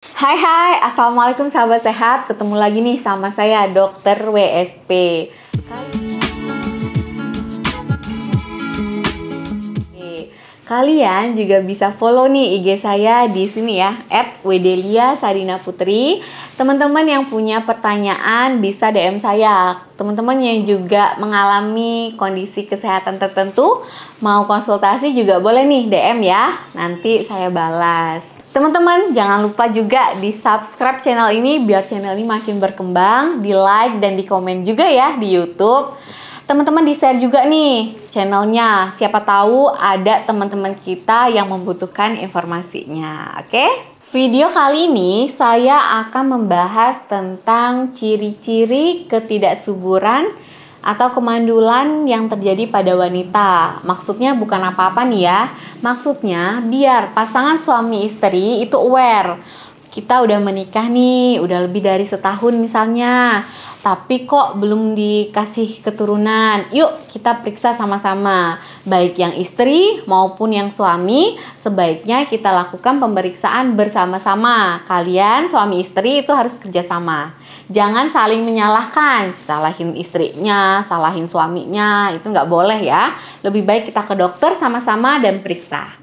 Hai, Assalamualaikum sahabat sehat. Ketemu lagi nih sama saya Dokter WSP. Kalian juga bisa follow nih IG saya di sini ya, @wedelia_sadina_putri. Teman-teman yang punya pertanyaan bisa DM saya. Teman-teman yang juga mengalami kondisi kesehatan tertentu, mau konsultasi juga boleh nih DM ya. Nanti saya balas. Teman-teman jangan lupa juga di subscribe channel ini biar channel ini makin berkembang, di like dan di komen juga ya di YouTube. Teman-teman di-share juga nih channelnya. Siapa tahu ada teman-teman kita yang membutuhkan informasinya. Oke? Video kali ini saya akan membahas tentang ciri-ciri ketidaksuburan atau kemandulan yang terjadi pada wanita. Maksudnya bukan apa-apa nih ya. Maksudnya biar pasangan suami istri itu aware. Kita udah menikah nih, udah lebih dari setahun misalnya, tapi kok belum dikasih keturunan. Yuk kita periksa sama-sama. Baik yang istri maupun yang suami, sebaiknya kita lakukan pemeriksaan bersama-sama. Kalian suami istri itu harus kerjasama. Jangan saling menyalahkan. Salahin istrinya, salahin suaminya, itu nggak boleh ya. Lebih baik kita ke dokter sama-sama dan periksa.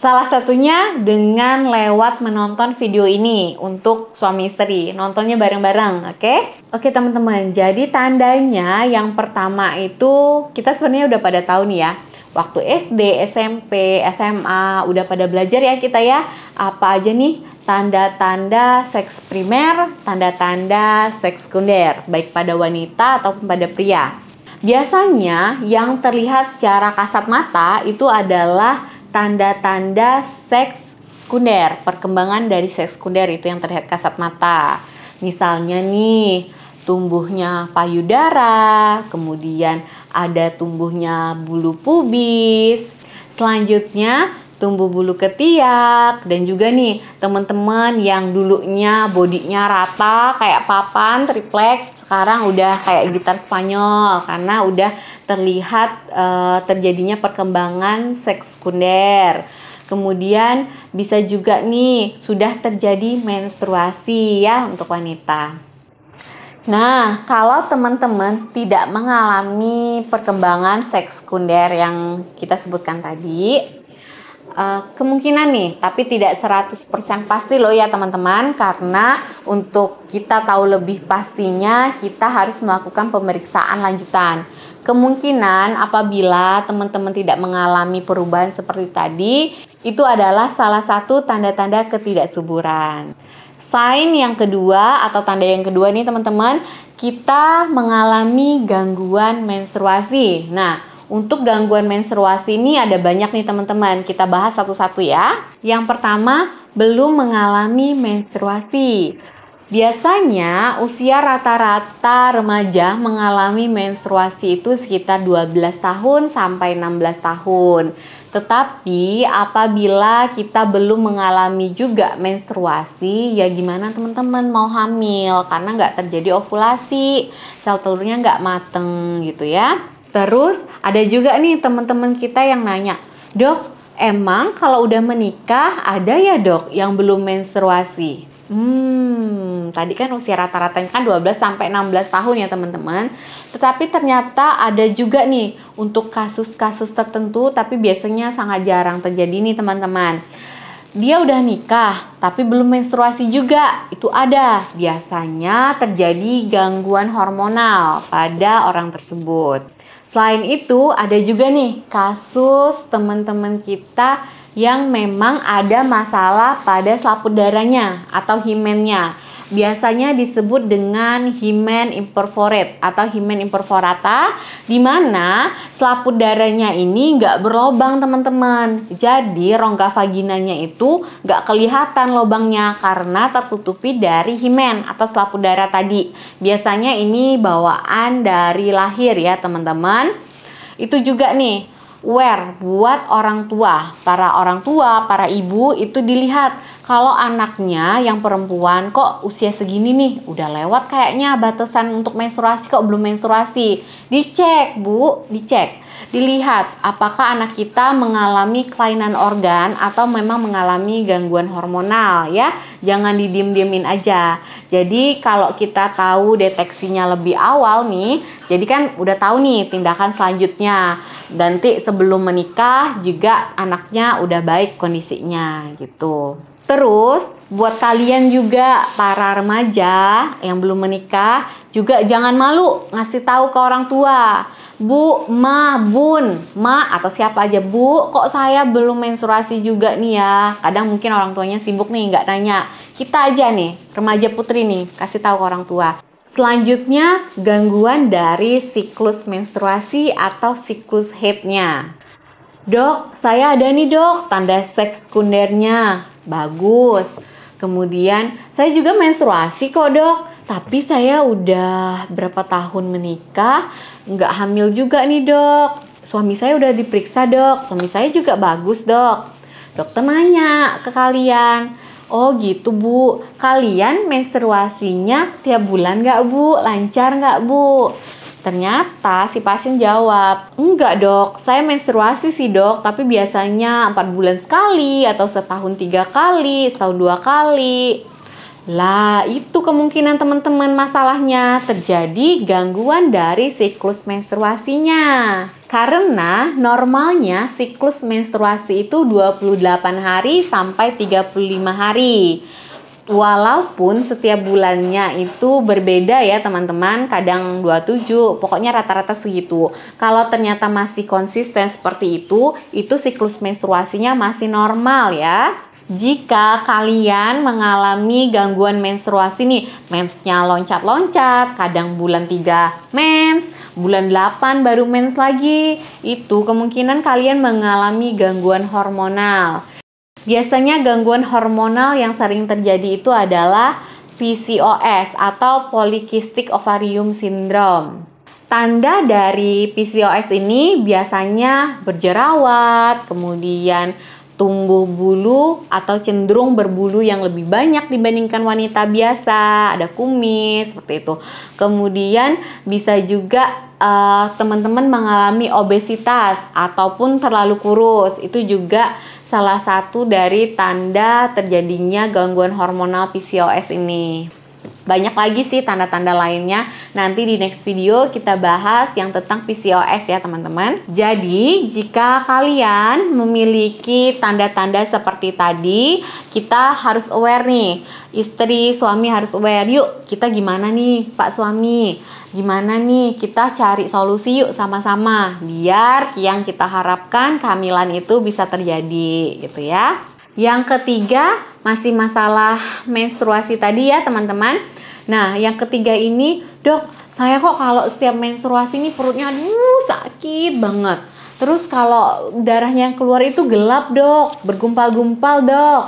Salah satunya dengan lewat menonton video ini untuk suami istri. Nontonnya bareng-bareng, oke? Oke teman-teman, jadi tandanya yang pertama itu kita sebenarnya udah pada tahu nih ya. Waktu SD, SMP, SMA, udah pada belajar ya kita ya. Apa aja nih tanda-tanda seks primer, tanda-tanda seks sekunder, baik pada wanita ataupun pada pria. Biasanya yang terlihat secara kasat mata itu adalah tanda-tanda seks sekunder, perkembangan dari seks sekunder itu yang terlihat kasat mata. Misalnya nih, tumbuhnya payudara, kemudian ada tumbuhnya bulu pubis, selanjutnya tumbuh bulu ketiak, dan juga nih teman-teman yang dulunya bodinya rata kayak papan triplek, sekarang udah kayak gitar Spanyol karena udah terlihat terjadinya perkembangan seks sekunder. Kemudian bisa juga nih sudah terjadi menstruasi ya untuk wanita. Nah, kalau teman-teman tidak mengalami perkembangan seks sekunder yang kita sebutkan tadi, kemungkinan nih, tapi tidak 100% pasti loh ya teman-teman, karena untuk kita tahu lebih pastinya kita harus melakukan pemeriksaan lanjutan. Kemungkinan apabila teman-teman tidak mengalami perubahan seperti tadi, itu adalah salah satu tanda-tanda ketidaksuburan. Sign yang kedua atau tanda yang kedua nih teman-teman, kita mengalami gangguan menstruasi. Nah, untuk gangguan menstruasi ini ada banyak nih teman-teman. Kita bahas satu-satu ya. Yang pertama, belum mengalami menstruasi. Biasanya usia rata-rata remaja mengalami menstruasi itu sekitar 12 tahun sampai 16 tahun. Tetapi apabila kita belum mengalami juga menstruasi, ya gimana teman-teman mau hamil? Karena nggak terjadi ovulasi, sel telurnya nggak mateng gitu ya. Terus ada juga nih teman-teman kita yang nanya, "Dok, emang kalau udah menikah ada ya dok yang belum menstruasi?" Tadi kan usia rata-ratanya kan 12 sampai 16 tahun ya teman-teman. Tetapi ternyata ada juga nih untuk kasus-kasus tertentu, tapi biasanya sangat jarang terjadi nih teman-teman. Dia udah nikah tapi belum menstruasi juga, itu ada. Biasanya terjadi gangguan hormonal pada orang tersebut. Selain itu ada juga nih kasus teman-teman kita yang memang ada masalah pada selaput darahnya atau himennya. Biasanya disebut dengan himen imperforate atau himen imperforata, di mana selaput darahnya ini nggak berlobang teman-teman. Jadi rongga vaginanya itu nggak kelihatan lobangnya karena tertutupi dari himen atau selaput darah tadi. Biasanya ini bawaan dari lahir ya teman-teman. Itu juga nih buat orang tua, para ibu itu dilihat kalau anaknya yang perempuan kok usia segini nih, udah lewat kayaknya batasan untuk menstruasi kok belum menstruasi. Dicek, Bu, dicek. dilihat apakah anak kita mengalami kelainan organ atau memang mengalami gangguan hormonal ya. Jangan didiem-diemin aja. Jadi kalau kita tahu deteksinya lebih awal nih, jadi kan udah tahu nih tindakan selanjutnya. Nanti sebelum menikah juga anaknya udah baik kondisinya gitu. Terus buat kalian juga para remaja yang belum menikah juga jangan malu ngasih tahu ke orang tua. Bu, ma, bun, ma atau siapa aja, bu, kok saya belum menstruasi juga nih ya. Kadang mungkin orang tuanya sibuk nih nggak nanya. Kita aja nih remaja putri nih kasih tahu ke orang tua. Selanjutnya gangguan dari siklus menstruasi atau siklus haid-nya. Dok, saya ada nih dok tanda seks sekundernya. Bagus. Kemudian saya juga menstruasi kok dok. Tapi saya udah berapa tahun menikah, nggak hamil juga nih dok. Suami saya udah diperiksa dok. Suami saya juga bagus dok. Dokter nanya ke kalian. Oh gitu bu. Kalian menstruasinya tiap bulan nggak bu? Lancar nggak bu? Ternyata si pasien jawab, enggak dok, saya menstruasi sih dok, tapi biasanya 4 bulan sekali, atau setahun 3 kali, setahun 2 kali. Lah, itu kemungkinan teman-teman masalahnya terjadi gangguan dari siklus menstruasinya. Karena normalnya siklus menstruasi itu 28 hari sampai 35 hari. Walaupun setiap bulannya itu berbeda ya teman-teman, kadang 27, pokoknya rata-rata segitu. Kalau ternyata masih konsisten seperti itu siklus menstruasinya masih normal ya. Jika kalian mengalami gangguan menstruasi nih, mensnya loncat-loncat, kadang bulan 3 mens, bulan 8 baru mens lagi, itu kemungkinan kalian mengalami gangguan hormonal. Biasanya gangguan hormonal yang sering terjadi itu adalah PCOS atau Polycystic Ovarium Syndrome. Tanda dari PCOS ini biasanya berjerawat, kemudian tumbuh bulu atau cenderung berbulu yang lebih banyak dibandingkan wanita biasa, ada kumis seperti itu. Kemudian bisa juga teman-teman mengalami obesitas ataupun terlalu kurus, itu juga salah satu dari tanda terjadinya gangguan hormonal PCOS ini. Banyak lagi sih tanda-tanda lainnya. Nanti di next video kita bahas yang tentang PCOS ya teman-teman. Jadi jika kalian memiliki tanda-tanda seperti tadi, kita harus aware nih. Istri, suami harus aware. Yuk kita gimana nih Pak suami? Gimana nih kita cari solusi yuk sama-sama. Biar yang kita harapkan kehamilan itu bisa terjadi gitu ya. Yang ketiga masih masalah menstruasi tadi ya teman-teman. Nah yang ketiga ini, dok saya kok kalau setiap menstruasi ini perutnya sakit banget. Terus kalau darahnya yang keluar itu gelap dok, bergumpal-gumpal dok.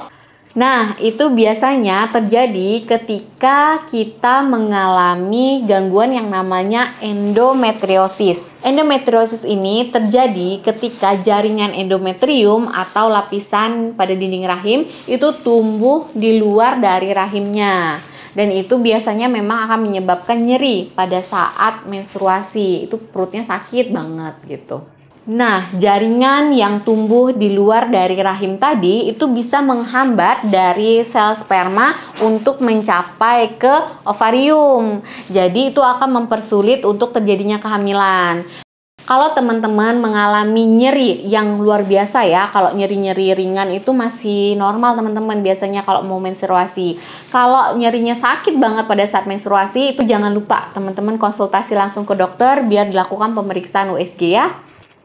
Nah itu biasanya terjadi ketika kita mengalami gangguan yang namanya endometriosis. Endometriosis ini terjadi ketika jaringan endometrium atau lapisan pada dinding rahim itu tumbuh di luar dari rahimnya. Dan itu biasanya memang akan menyebabkan nyeri pada saat menstruasi. Itu perutnya sakit banget gitu. Nah, jaringan yang tumbuh di luar dari rahim tadi itu bisa menghambat dari sel sperma untuk mencapai ke ovarium. Jadi itu akan mempersulit untuk terjadinya kehamilan. Kalau teman-teman mengalami nyeri yang luar biasa ya, kalau nyeri-nyeri ringan itu masih normal teman-teman biasanya kalau mau menstruasi. Kalau nyerinya sakit banget pada saat menstruasi itu jangan lupa teman-teman konsultasi langsung ke dokter biar dilakukan pemeriksaan USG ya.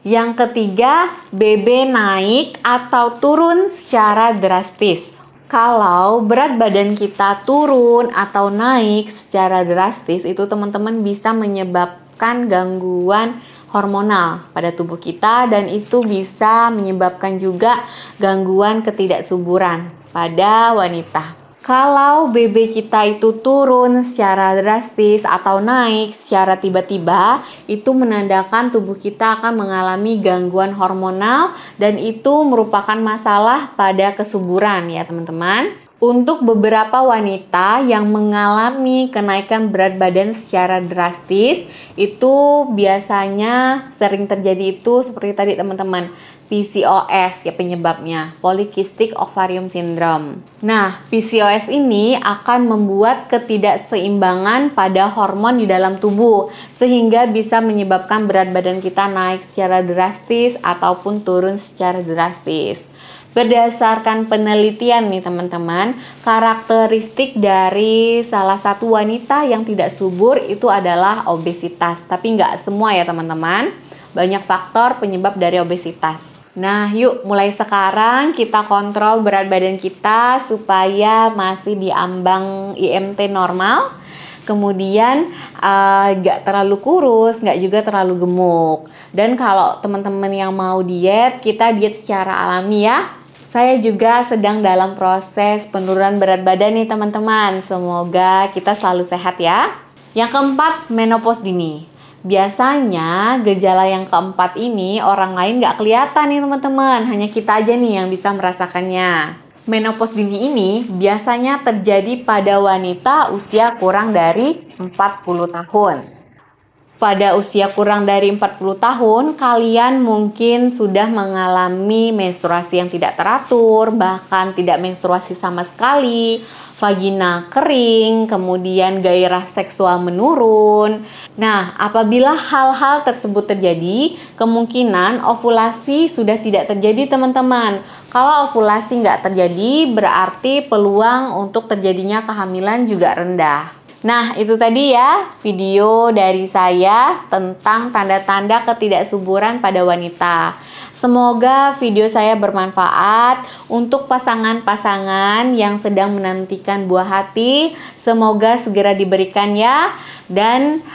Yang ketiga, BB naik atau turun secara drastis. Kalau berat badan kita turun atau naik secara drastis, itu teman-teman bisa menyebabkan gangguan hormonal pada tubuh kita dan itu bisa menyebabkan juga gangguan ketidaksuburan pada wanita. Kalau BB kita itu turun secara drastis atau naik secara tiba-tiba, itu menandakan tubuh kita akan mengalami gangguan hormonal dan itu merupakan masalah pada kesuburan ya teman-teman. Untuk beberapa wanita yang mengalami kenaikan berat badan secara drastis, itu biasanya sering terjadi itu seperti tadi teman-teman, PCOS ya penyebabnya, Polycystic Ovarium Syndrome. Nah, PCOS ini akan membuat ketidakseimbangan pada hormon di dalam tubuh, sehingga bisa menyebabkan berat badan kita naik secara drastis ataupun turun secara drastis. Berdasarkan penelitian nih teman-teman, karakteristik dari salah satu wanita yang tidak subur itu adalah obesitas. Tapi nggak semua ya teman-teman, banyak faktor penyebab dari obesitas. Nah yuk mulai sekarang kita kontrol berat badan kita supaya masih di ambang IMT normal. Kemudian nggak terlalu kurus, nggak juga terlalu gemuk. Dan kalau teman-teman yang mau diet, kita diet secara alami ya. Saya juga sedang dalam proses penurunan berat badan nih teman-teman. Semoga kita selalu sehat ya. Yang keempat, menopause dini. Biasanya gejala yang keempat ini orang lain nggak kelihatan nih teman-teman. Hanya kita aja nih yang bisa merasakannya. Menopause dini ini biasanya terjadi pada wanita usia kurang dari 40 tahun. Pada usia kurang dari 40 tahun, kalian mungkin sudah mengalami menstruasi yang tidak teratur, bahkan tidak menstruasi sama sekali, vagina kering, kemudian gairah seksual menurun. Nah, apabila hal-hal tersebut terjadi, kemungkinan ovulasi sudah tidak terjadi teman-teman. Kalau ovulasi nggak terjadi, berarti peluang untuk terjadinya kehamilan juga rendah. Nah, itu tadi ya video dari saya tentang tanda-tanda ketidaksuburan pada wanita. Semoga video saya bermanfaat untuk pasangan-pasangan yang sedang menantikan buah hati. Semoga segera diberikan ya. Dan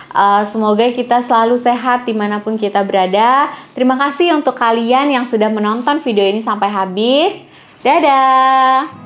semoga kita selalu sehat dimanapun kita berada. Terima kasih untuk kalian yang sudah menonton video ini sampai habis. Dadah!